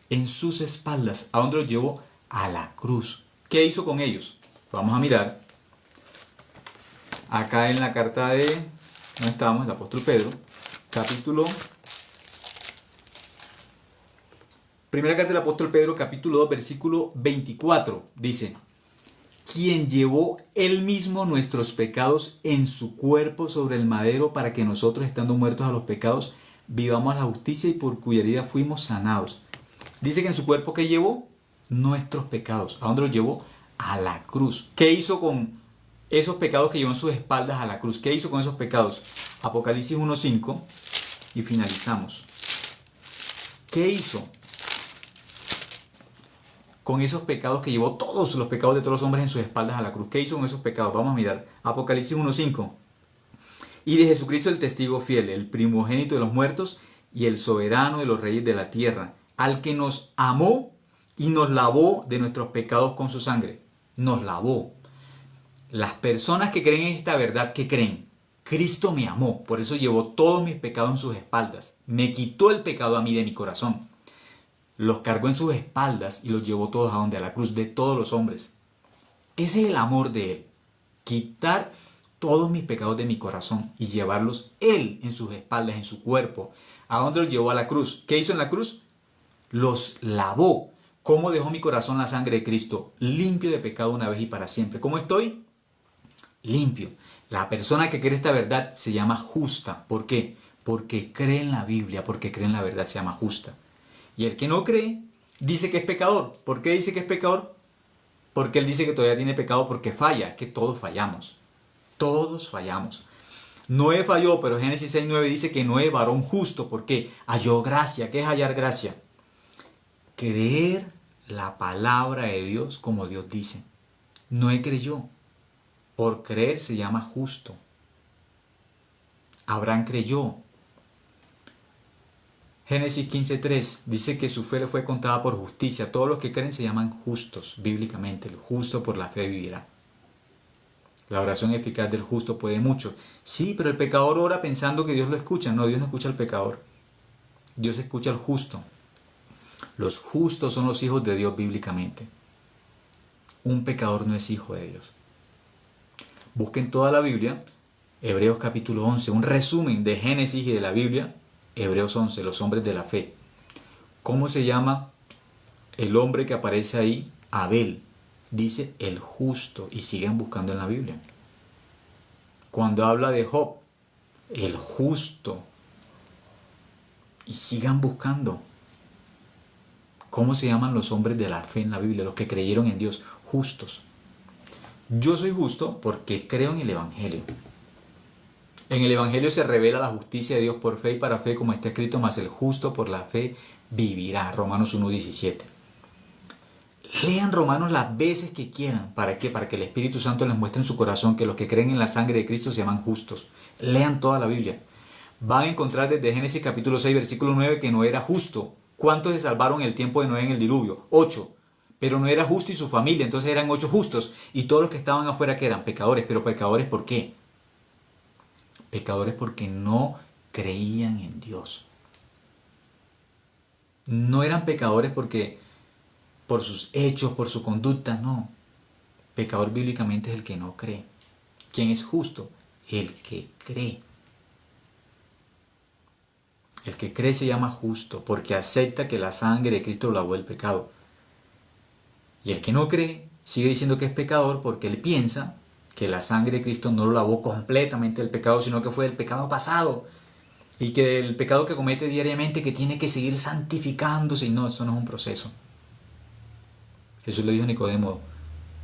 En sus espaldas. ¿A dónde los llevó? A la cruz. ¿Qué hizo con ellos? Vamos a mirar. Acá en la carta de, ¿dónde estamos? El apóstol Pedro. Primera carta del apóstol Pedro, capítulo 2, versículo 24. Dice, quien llevó él mismo nuestros pecados en su cuerpo sobre el madero para que nosotros, estando muertos a los pecados, vivamos la justicia y por cuya herida fuimos sanados. Dice que en su cuerpo, ¿qué llevó? Nuestros pecados. ¿A dónde los llevó? A la cruz. ¿Qué hizo con esos pecados que llevó en sus espaldas a la cruz? ¿Qué hizo con esos pecados? Apocalipsis 1:5 y finalizamos. ¿Qué hizo con esos pecados que llevó todos los pecados de todos los hombres en sus espaldas a la cruz? ¿Qué hizo con esos pecados? Vamos a mirar. Apocalipsis 1:5. Y de Jesucristo el testigo fiel, el primogénito de los muertos y el soberano de los reyes de la tierra, al que nos amó y nos lavó de nuestros pecados con su sangre. Nos lavó. Las personas que creen en esta verdad, ¿qué creen? Cristo me amó, por eso llevó todos mis pecados en sus espaldas. Me quitó el pecado a mí de mi corazón. Los cargó en sus espaldas y los llevó todos a donde, a la cruz de todos los hombres. Ese es el amor de Él. Quitar todos mis pecados de mi corazón y llevarlos Él en sus espaldas, en su cuerpo. ¿A dónde los llevó? A la cruz. ¿Qué hizo en la cruz? Los lavó. ¿Cómo dejó mi corazón la sangre de Cristo? Limpio de pecado una vez y para siempre. ¿Cómo estoy? Limpio. La persona que cree esta verdad se llama justa. ¿Por qué? Porque cree en la Biblia, porque cree en la verdad, se llama justa. Y el que no cree, dice que es pecador. ¿Por qué dice que es pecador? Porque él dice que todavía tiene pecado porque falla. Es que todos fallamos. Todos fallamos. Noé falló, pero Génesis 6:9 dice que Noé, varón justo, porque halló gracia. ¿Qué es hallar gracia? Creer la palabra de Dios como Dios dice. Noé creyó. Por creer se llama justo. Abraham creyó. Génesis 15:3 dice que su fe le fue contada por justicia. Todos los que creen se llaman justos, bíblicamente. El justo por la fe vivirá. La oración eficaz del justo puede mucho. Sí, pero el pecador ora pensando que Dios lo escucha. No, Dios no escucha al pecador. Dios escucha al justo. Los justos son los hijos de Dios bíblicamente. Un pecador no es hijo de Dios. Busquen toda la Biblia, Hebreos capítulo 11, un resumen de Génesis y de la Biblia, Hebreos 11, los hombres de la fe. ¿Cómo se llama el hombre que aparece ahí? Abel. Dice el justo, y siguen buscando en la Biblia. Cuando habla de Job, el justo, y sigan buscando. ¿Cómo se llaman los hombres de la fe en la Biblia? Los que creyeron en Dios, justos. Yo soy justo porque creo en el Evangelio. En el Evangelio se revela la justicia de Dios por fe y para fe, como está escrito, mas el justo por la fe vivirá. Romanos 1:17. Lean Romanos las veces que quieran. ¿Para qué? Para que el Espíritu Santo les muestre en su corazón que los que creen en la sangre de Cristo se llaman justos. Lean toda la Biblia. Van a encontrar desde Génesis capítulo 6, versículo 9, que Noé era justo. ¿Cuántos se salvaron en el tiempo de Noé en el diluvio? 8. Pero no era justo y su familia, entonces eran 8 justos. Y todos los que estaban afuera, que eran pecadores. ¿Pero pecadores por qué? Pecadores porque no creían en Dios. No eran pecadores porque por sus hechos, por su conducta, no. Pecador bíblicamente es el que no cree. ¿Quién es justo? El que cree. El que cree se llama justo porque acepta que la sangre de Cristo lavó el pecado. Y el que no cree sigue diciendo que es pecador porque él piensa que la sangre de Cristo no lo lavó completamente del pecado, sino que fue del pecado pasado. Y que el pecado que comete diariamente, que tiene que seguir santificándose. Y no, eso no es un proceso. Jesús le dijo a Nicodemo,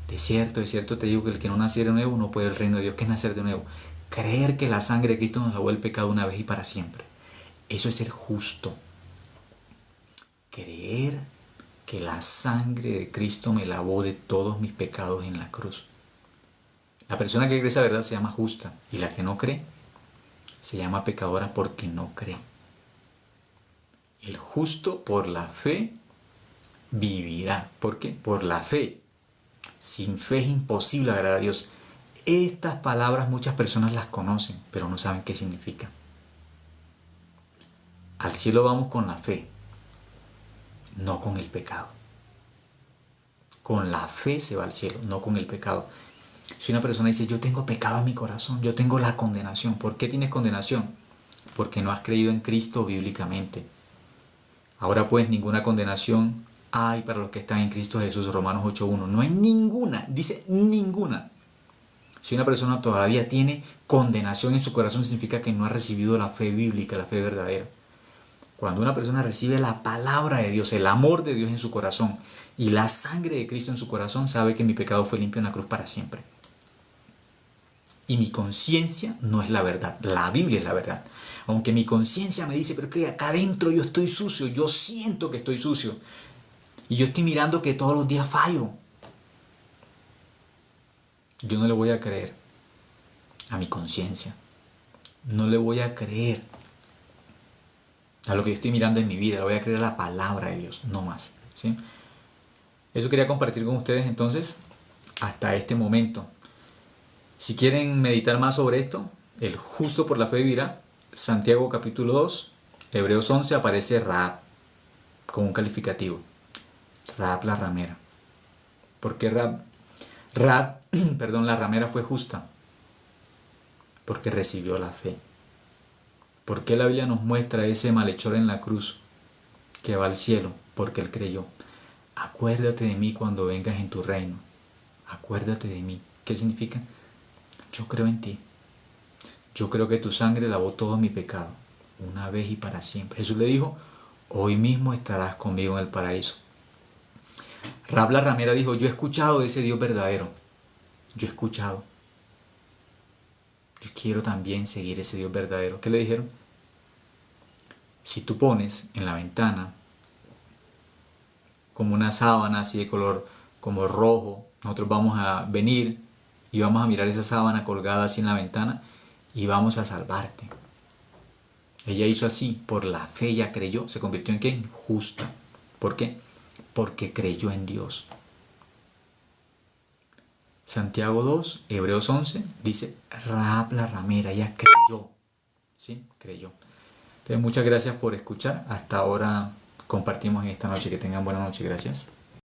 de cierto te digo que el que no naciera de nuevo no puede el reino de Dios. ¿Qué es nacer de nuevo? Creer que la sangre de Cristo nos lavó el pecado una vez y para siempre. Eso es ser justo. Creer que la sangre de Cristo me lavó de todos mis pecados en la cruz. La persona que cree esa verdad se llama justa. Y la que no cree se llama pecadora porque no cree. El justo por la fe vivirá. ¿Por qué? Por la fe. Sin fe es imposible agradar a Dios. Estas palabras muchas personas las conocen, pero no saben qué significan. Al cielo vamos con la fe, no con el pecado. Con la fe se va al cielo, no con el pecado. Si una persona dice, yo tengo pecado en mi corazón, yo tengo la condenación. ¿Por qué tienes condenación? Porque no has creído en Cristo bíblicamente. Ahora pues ninguna condenación hay para los que están en Cristo Jesús, Romanos 8:1. No hay ninguna, dice ninguna. Si una persona todavía tiene condenación en su corazón, significa que no ha recibido la fe bíblica, la fe verdadera. Cuando una persona recibe la palabra de Dios, el amor de Dios en su corazón y la sangre de Cristo en su corazón, sabe que mi pecado fue limpio en la cruz para siempre. Y mi conciencia no es la verdad, la Biblia es la verdad. Aunque mi conciencia me dice, pero que acá adentro yo estoy sucio, yo siento que estoy sucio. Y yo estoy mirando que todos los días fallo. Yo no le voy a creer a mi conciencia. No le voy a creer a lo que yo estoy mirando en mi vida. Le voy a creer a la palabra de Dios, no más. ¿Sí? Eso quería compartir con ustedes entonces hasta este momento. Si quieren meditar más sobre esto, el justo por la fe vivirá. Santiago capítulo 2, Hebreos 11, aparece Rahab como un calificativo. Rahab la ramera. ¿Por qué Rahab, la ramera fue justa? Porque recibió la fe. ¿Por qué la Biblia nos muestra ese malhechor en la cruz que va al cielo? Porque él creyó. Acuérdate de mí cuando vengas en tu reino. Acuérdate de mí. ¿Qué significa? Yo creo en ti. Yo creo que tu sangre lavó todo mi pecado, una vez y para siempre. Jesús le dijo, hoy mismo estarás conmigo en el paraíso. Rahab la ramera dijo, yo he escuchado de ese Dios verdadero. Yo he escuchado. Yo quiero también seguir ese Dios verdadero. ¿Qué le dijeron? Si tú pones en la ventana como una sábana así de color como rojo, nosotros vamos a venir y vamos a mirar esa sábana colgada así en la ventana y vamos a salvarte. Ella hizo así, por la fe ella creyó, se convirtió en ¿qué? Justa. ¿Por qué? Porque creyó en Dios. Santiago 2, Hebreos 11, dice Rahab la ramera, ella creyó. ¿Sí? Creyó. Entonces muchas gracias por escuchar. Hasta ahora compartimos en esta noche. Que tengan buena noche. Gracias.